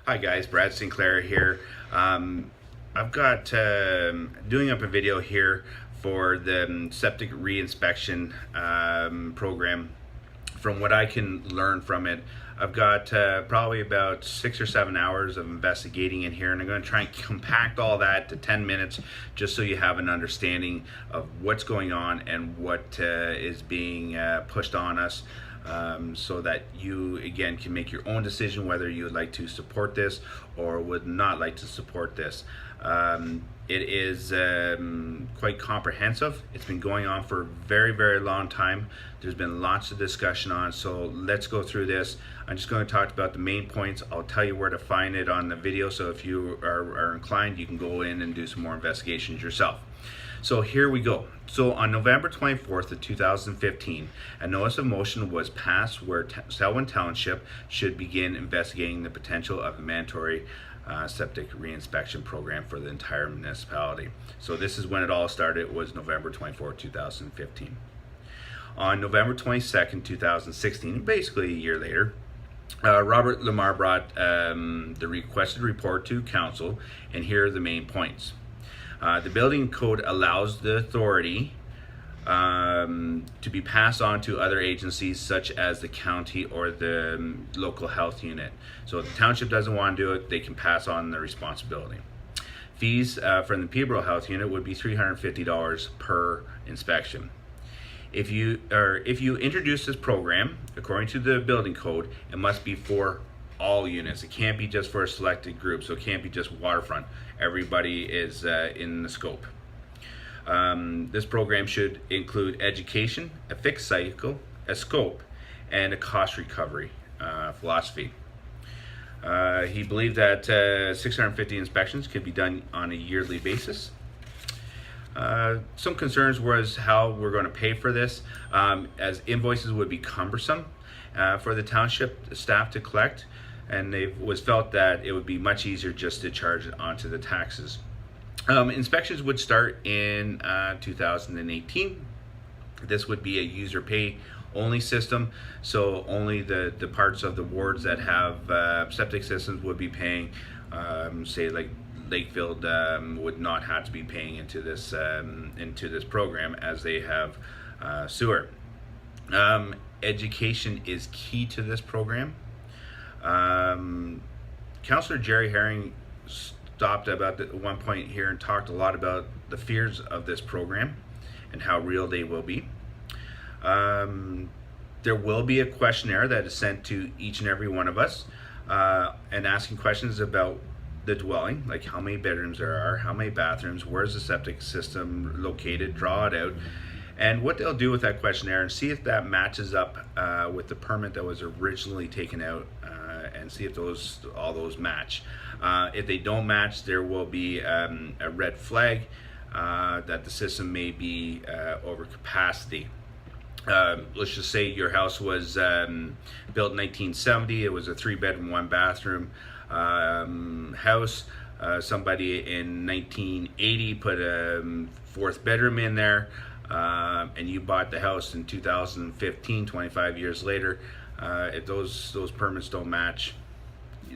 Hi guys, Brad Sinclair here. I've got doing up a video here for the septic reinspection program. From what I can learn from it, I've got probably about 6 or 7 hours of investigating in here, and I'm going to try and compact all that to 10 minutes just so you have an understanding of what's going on and what is being pushed on us. So that you again can make your own decision whether you would like to support this or would not like to support this. It is quite comprehensive. It's been going on for a very long time. There's been lots of discussion on it, so let's go through this. I'm just going to talk about the main points. I'll tell you where to find it on the video, so if you are inclined, you can go in and do some more investigations yourself. So here we go. So on November 24th of 2015, a notice of motion was passed where Selwyn Township should begin investigating the potential of a mandatory septic reinspection program for the entire municipality. So this is when it all started. It was November 24th, 2015. On November 22nd, 2016, basically a year later, Robert Lamar brought the requested report to council, and here are the main points. The building code allows the authority to be passed on to other agencies such as the county or the local health unit. So if the township doesn't want to do it, they can pass on the responsibility. Fees from the Peterborough Health Unit would be $350 per inspection. If you introduce this program, according to the building code, it must be for all units. It can't be just for a selected group, so it can't be just waterfront. Everybody is in the scope. This program should include education, a fixed cycle, a scope, and a cost recovery philosophy. He believed that 650 inspections could be done on a yearly basis. Some concerns was how we're going to pay for this, as invoices would be cumbersome for the township staff to collect, and it was felt that it would be much easier just to charge it onto the taxes. Inspections would start in 2018. This would be a user pay only system, so only the parts of the wards that have septic systems would be paying. Say like Lakefield would not have to be paying into this program, as they have sewer. Education is key to this program. Councillor Jerry Herring stopped about at one point here and talked a lot about the fears of this program and how real they will be. There will be a questionnaire that is sent to each and every one of us, and asking questions about the dwelling, like how many bedrooms there are, how many bathrooms, where's the septic system located, draw it out. And what they'll do with that questionnaire and see if that matches up with the permit that was originally taken out, and see if all those match. If they don't match, there will be a red flag that the system may be over capacity. Let's just say your house was built in 1970. It was a 3-bedroom, 1-bathroom house. Somebody in 1980 put a 4th bedroom in there, and you bought the house in 2015, 25 years later. If those permits don't match,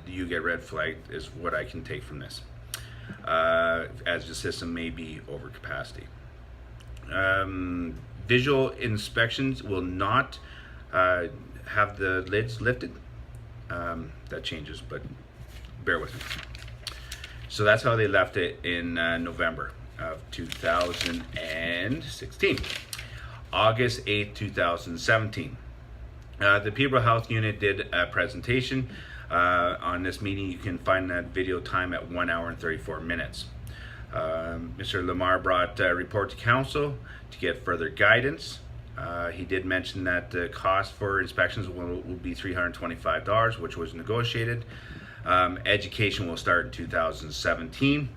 you get red flagged, is what I can take from this, as the system may be over capacity. Visual inspections will not have the lids lifted. That changes, but bear with me. So that's how they left it in November of 2016. August 8th, 2017. The Peterborough Health Unit did a presentation on this meeting. You can find that video time at 1 hour and 34 minutes. Mr. Lamar brought a report to council to get further guidance. He did mention that the cost for inspections will be $325, which was negotiated. Education will start in 2017.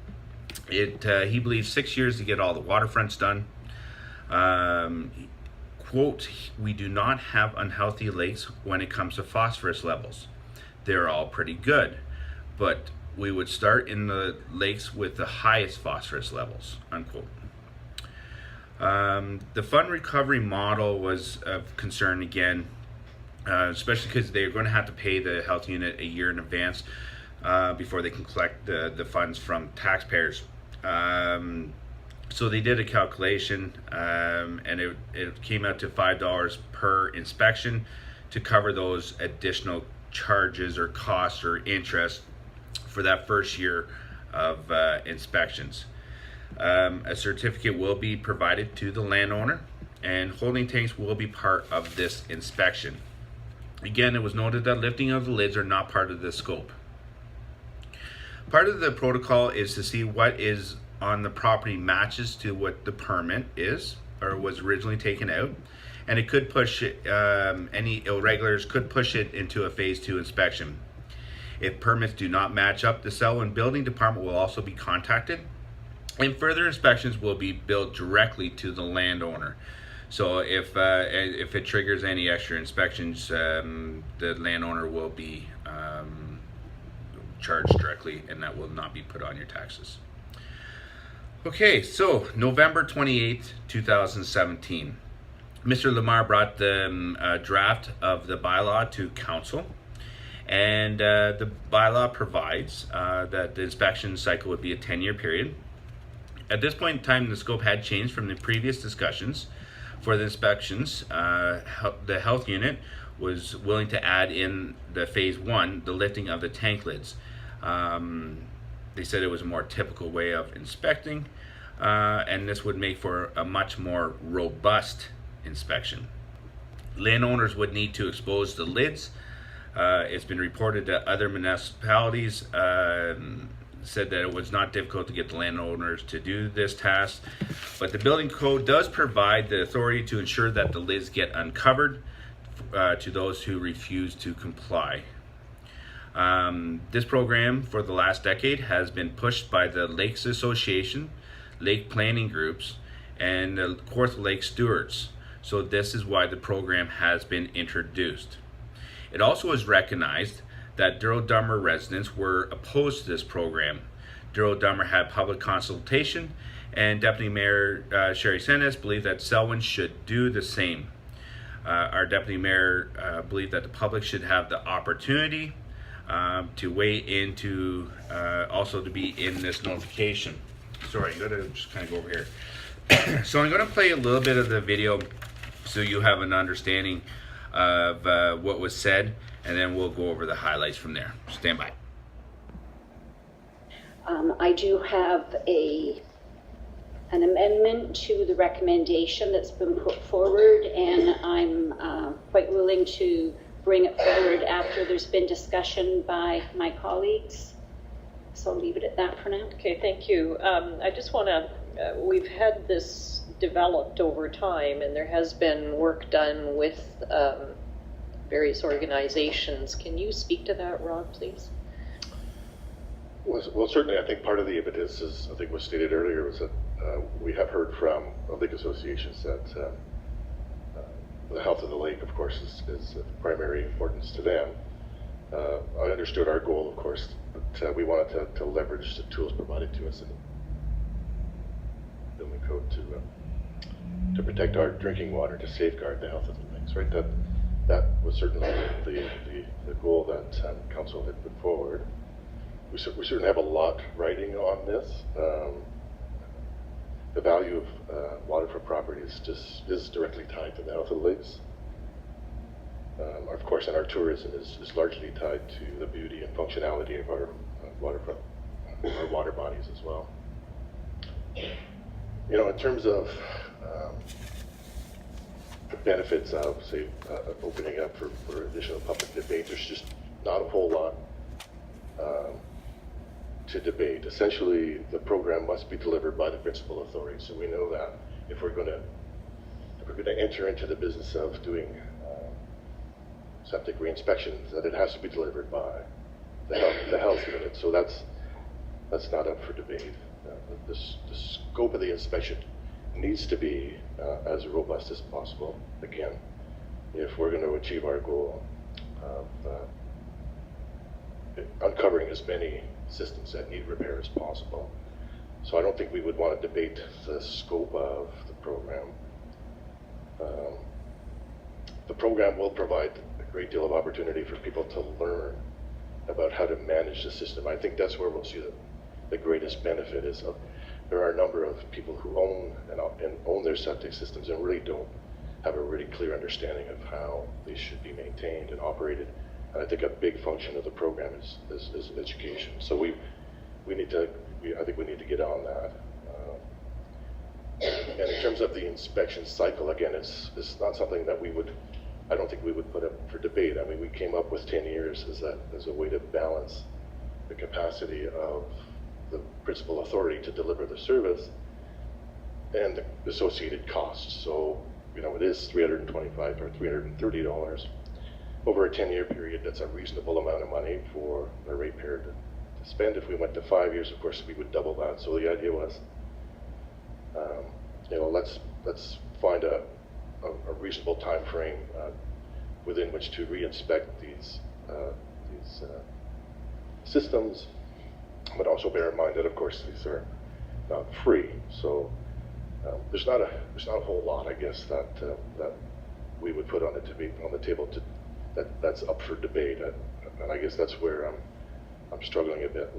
He believes 6 years to get all the waterfronts done. Quote, "We do not have unhealthy lakes when it comes to phosphorus levels. They're all pretty good, but we would start in the lakes with the highest phosphorus levels," unquote. The fund recovery model was of concern again, especially because they're going to have to pay the health unit a year in advance. before they can collect the funds from taxpayers. So they did a calculation, and it came out to $5 per inspection to cover those additional charges or costs or interest for that first year of inspections. A certificate will be provided to the landowner, and holding tanks will be part of this inspection. Again, it was noted that lifting of the lids are not part of the scope. Part of the protocol is to see what is on the property matches to what the permit is or was originally taken out, and it could push it, any irregulars could push it into a phase 2 inspection. If permits do not match up, the Selwyn Building Department will also be contacted, and further inspections will be billed directly to the landowner. So if it triggers any extra inspections, the landowner will be charged directly, and that will not be put on your taxes. Okay, so November 28th, 2017. Mr. Lamar brought the draft of the bylaw to council, and the bylaw provides that the inspection cycle would be a 10-year period. At this point in time, the scope had changed from the previous discussions. For the inspections, the health unit was willing to add in the phase 1, the lifting of the tank lids. They said it was a more typical way of inspecting, and this would make for a much more robust inspection. Landowners would need to expose the lids. It's been reported that other municipalities said that it was not difficult to get the landowners to do this task, but the building code does provide the authority to ensure that the lids get uncovered to those who refuse to comply. This program for the last decade has been pushed by the Lakes Association, lake planning groups, and the Kawartha Lake stewards. So this is why the program has been introduced. It also is recognized that Durrow-Dummer residents were opposed to this program. Durrow-Dummer had public consultation, and Deputy Mayor Sherry Sennis believed that Selwyn should do the same. Our Deputy Mayor believed that the public should have the opportunity to weigh into, also to be in this notification. Sorry, I'm gonna just kind of go over here. So I'm gonna play a little bit of the video so you have an understanding of what was said, and then we'll go over the highlights from there. Stand by. I do have an amendment to the recommendation that's been put forward, and I'm quite willing to bring it forward after there's been discussion by my colleagues. So I'll leave it at that for now. Okay, thank you. I just want to, we've had this developed over time, and there has been work done with various organizations. Can you speak to that, Rob, please? Well, certainly, I think part of the impetus, as I think was stated earlier, was that we have heard from lake associations that the health of the lake, of course, is of primary importance to them. I understood our goal, of course, that we wanted to leverage the tools provided to us in the building code to protect our drinking water, to safeguard the health of the lakes, right? That was certainly the goal that council had put forward. We certainly have a lot riding on this. The value of waterfront property is directly tied to the health of the lakes. Of course, and our tourism is largely tied to the beauty and functionality of our waterfront, our water bodies as well. You know, in terms of the benefits of, say, opening up for additional public debate, there's just not a whole lot to debate. Essentially, the program must be delivered by the principal authority. So we know that if we're going to enter into the business of doing septic re-inspections, that it has to be delivered by the health unit. So that's not up for debate. The scope of the inspection needs to be as robust as possible. Again, if we're going to achieve our goal of uncovering as many systems that need repair as possible. So I don't think we would want to debate the scope of the program. The program will provide a great deal of opportunity for people to learn about how to manage the system. I think that's where we'll see the greatest benefit is there are a number of people who own their septic systems and really don't have a really clear understanding of how they should be maintained and operated. And I think a big function of the program is education. So I think we need to get on that. And in terms of the inspection cycle, again, it's not something that I don't think we would put up for debate. I mean, we came up with 10 years as a way to balance the capacity of the principal authority to deliver the service and the associated costs. So, it is $325 or $330 over a 10-year period. That's a reasonable amount of money for a ratepayer to spend. If we went to 5 years, of course, we would double that. So the idea was, let's find a reasonable time frame within which to reinspect these systems, but also bear in mind that, of course, these are not free. So there's not a whole lot, I guess, that we would put on the table that's up for debate, and I guess that's where I'm struggling a bit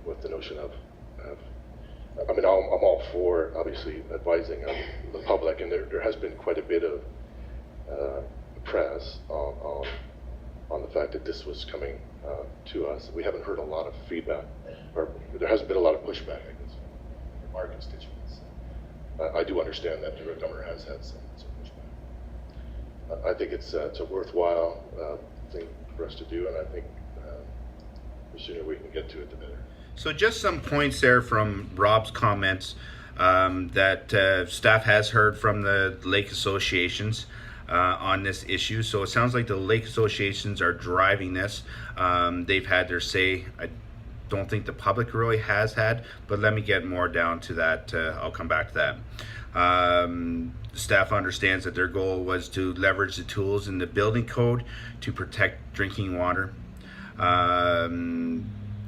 with the notion of. I mean, I'm all for obviously advising the public, and there has been quite a bit of press on the fact that this was coming to us. We haven't heard a lot of feedback, or there hasn't been a lot of pushback, I guess, from our constituents. I do understand that the governor has had some pushback. I think it's a worthwhile thing for us to do, and I think the sooner we can get to it, the better. So just some points there from Rob's comments that staff has heard from the lake associations on this issue. So it sounds like the lake associations are driving this. They've had their say. I don't think the public really has had, but let me get more down to that. I'll come back to that. Staff understands that their goal was to leverage the tools in the building code to protect drinking water.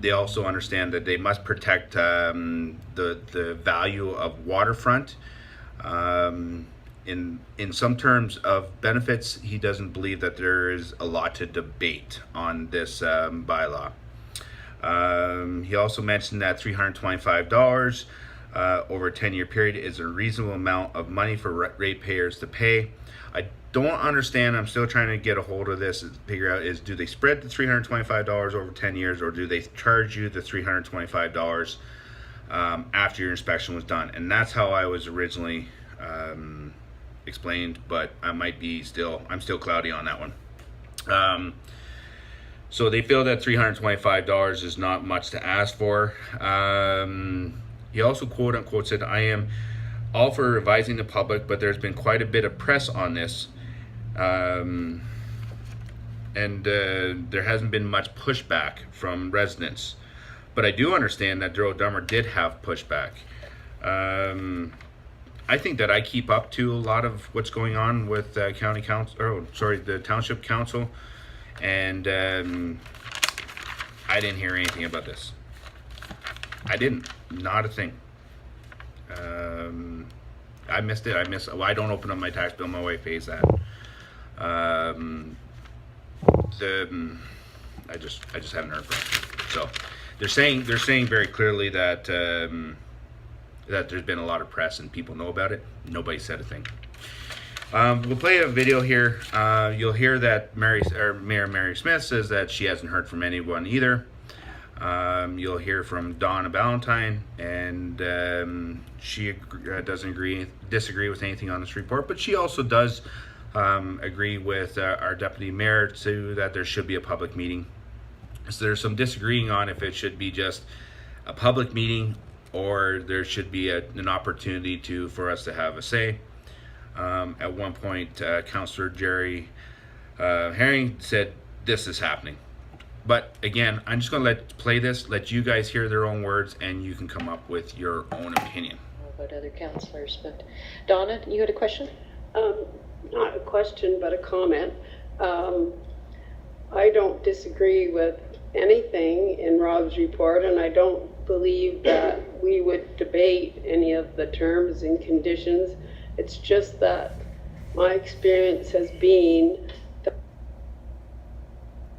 They also understand that they must protect the value of waterfront. In some terms of benefits, he doesn't believe that there is a lot to debate on this bylaw. He also mentioned that $325 over a 10-year period is a reasonable amount of money for ratepayers to pay. I don't understand. I'm still trying to get a hold of this and figure out do they spread the $325 over 10 years, or do they charge you the $325 after your inspection was done? And that's how I was originally explained, but I'm still cloudy on that one. So they feel that $325 is not much to ask for. He also quote unquote said, "I am all for advising the public, but there's been quite a bit of press on this. And there hasn't been much pushback from residents. But I do understand that Daryl Dummer did have pushback. I think that I keep up to a lot of what's going on with the township council, and I didn't hear anything about this. I didn't, not a thing. I missed it. I don't open up my tax bill. My wife pays that. I just haven't heard from them. So they're saying very clearly that that there's been a lot of press and people know about it. Nobody said a thing. We'll play a video here. You'll hear that Mayor Mary Smith says that she hasn't heard from anyone either. You'll hear from Donna Ballantyne, and she doesn't disagree with anything on this report, but she also does agree with our deputy mayor too, that there should be a public meeting. So there's some disagreeing on if it should be just a public meeting or there should be an opportunity for us to have a say. At one point, Councillor Jerry Herring said this is happening. But again, I'm just going to play this, let you guys hear their own words, and you can come up with your own opinion. About other councillors, but Donna, you had a question? Not a question, but a comment. I don't disagree with anything in Rob's report, and I don't believe that we would debate any of the terms and conditions. It's just that my experience has been that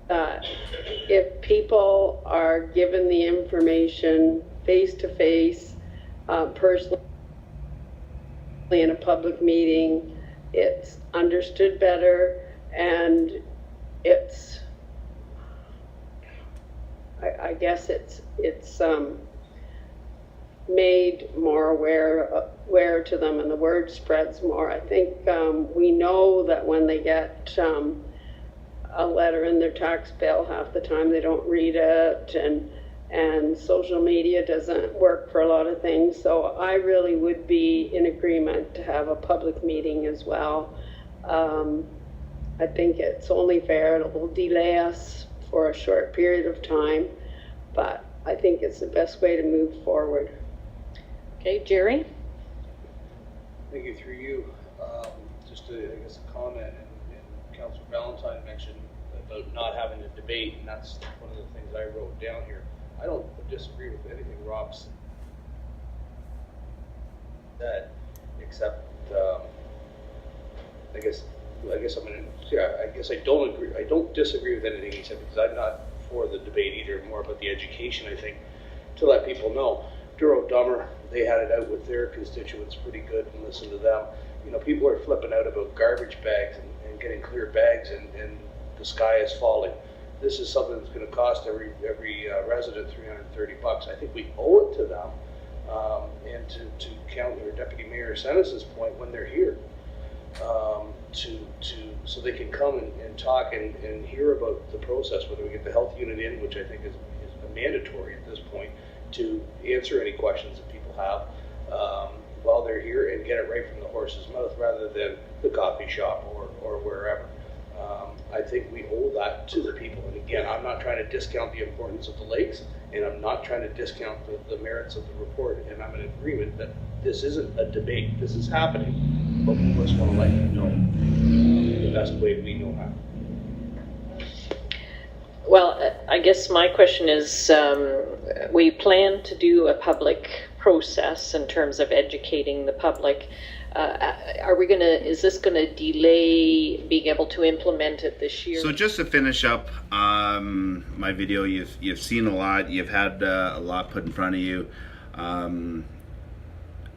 if people are given the information face-to-face, personally in a public meeting, it's understood better, and it's, I guess it's made more aware to them, and the word spreads more. I think we know that when they get a letter in their tax bill, half the time they don't read it, and social media doesn't work for a lot of things. So I really would be in agreement to have a public meeting as well. I think it's only fair. It will delay us for a short period of time, but I think it's the best way to move forward. Okay, Jerry? Thank you, through you. Just I guess a comment, and Councillor Valentine mentioned about not having a debate, and that's one of the things I wrote down here. I don't disagree with anything Rob's said, except I guess I don't agree. I don't disagree with anything he said, because I'm not for the debate either. More about the education, I think, to let people know. Duro Dummer, they had it out with their constituents pretty good, and listen to them. You know, people are flipping out about garbage bags and getting clear bags, and the sky is falling. This is something that's going to cost every resident $330. I think we owe it to them, and to Councillor Deputy Mayor Senes's point, when they're here, so they can come and talk and hear about the process, whether we get the health unit in, which I think is mandatory at this point, to answer any questions that people have while they're here, and get it right from the horse's mouth rather than the coffee shop or wherever. I think we owe that to the people. And again, I'm not trying to discount the importance of the lakes, and I'm not trying to discount the merits of the report, and I'm in agreement that this isn't a debate. This is happening, but we just want to let you know the best way we know how. Well, I guess my question is, we plan to do a public process in terms of educating the public. Is this gonna delay being able to implement it this year? So just to finish up my video, you've seen a lot, you've had a lot put in front of you.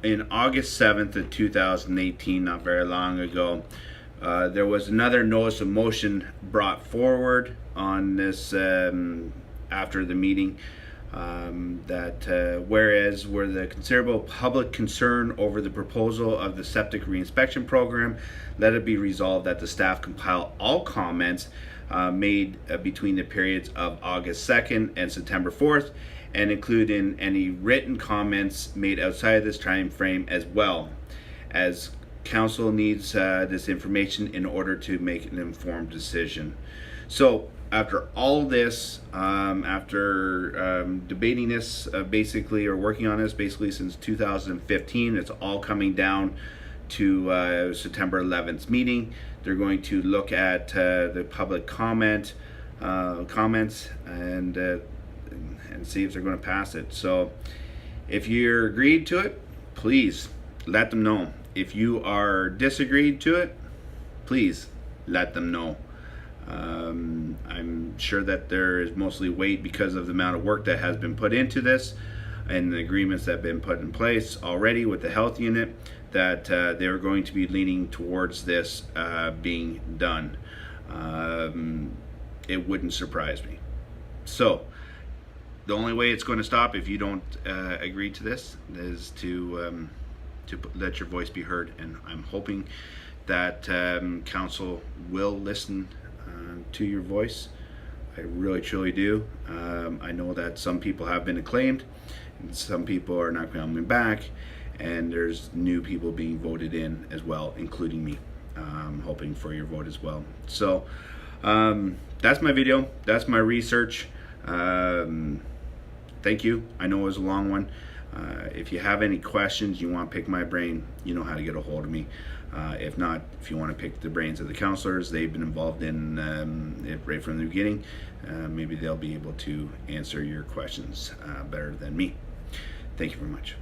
In August 7th of 2018, not very long ago, there was another notice of motion brought forward on this after the meeting, that whereas where the considerable public concern over the proposal of the septic reinspection program, let it be resolved that the staff compile all comments made between the periods of August 2nd and September 4th, and include in any written comments made outside of this time frame, as well as council needs this information in order to make an informed decision. So after all this, after debating this basically, or working on this basically since 2015, it's all coming down to September 11th meeting. They're going to look at the public comments and see if they're going to pass it. So if you're agreed to it, please let them know. If you are disagreed to it, please let them know. I'm sure that there is mostly weight because of the amount of work that has been put into this and the agreements that have been put in place already with the health unit, that they're going to be leaning towards this being done. It wouldn't surprise me. So the only way it's going to stop, if you don't agree to this, is to let your voice be heard. And I'm hoping that council will listen to your voice. I really truly do. I know that some people have been acclaimed and some people are not coming back, and there's new people being voted in as well, including me. Hoping for your vote as well. So that's my video, that's my research. Thank you. I know it was a long one. If you have any questions, you want to pick my brain, you know how to get a hold of me. If not, if you want to pick the brains of the counselors, they've been involved in it right from the beginning. Maybe they'll be able to answer your questions better than me. Thank you very much.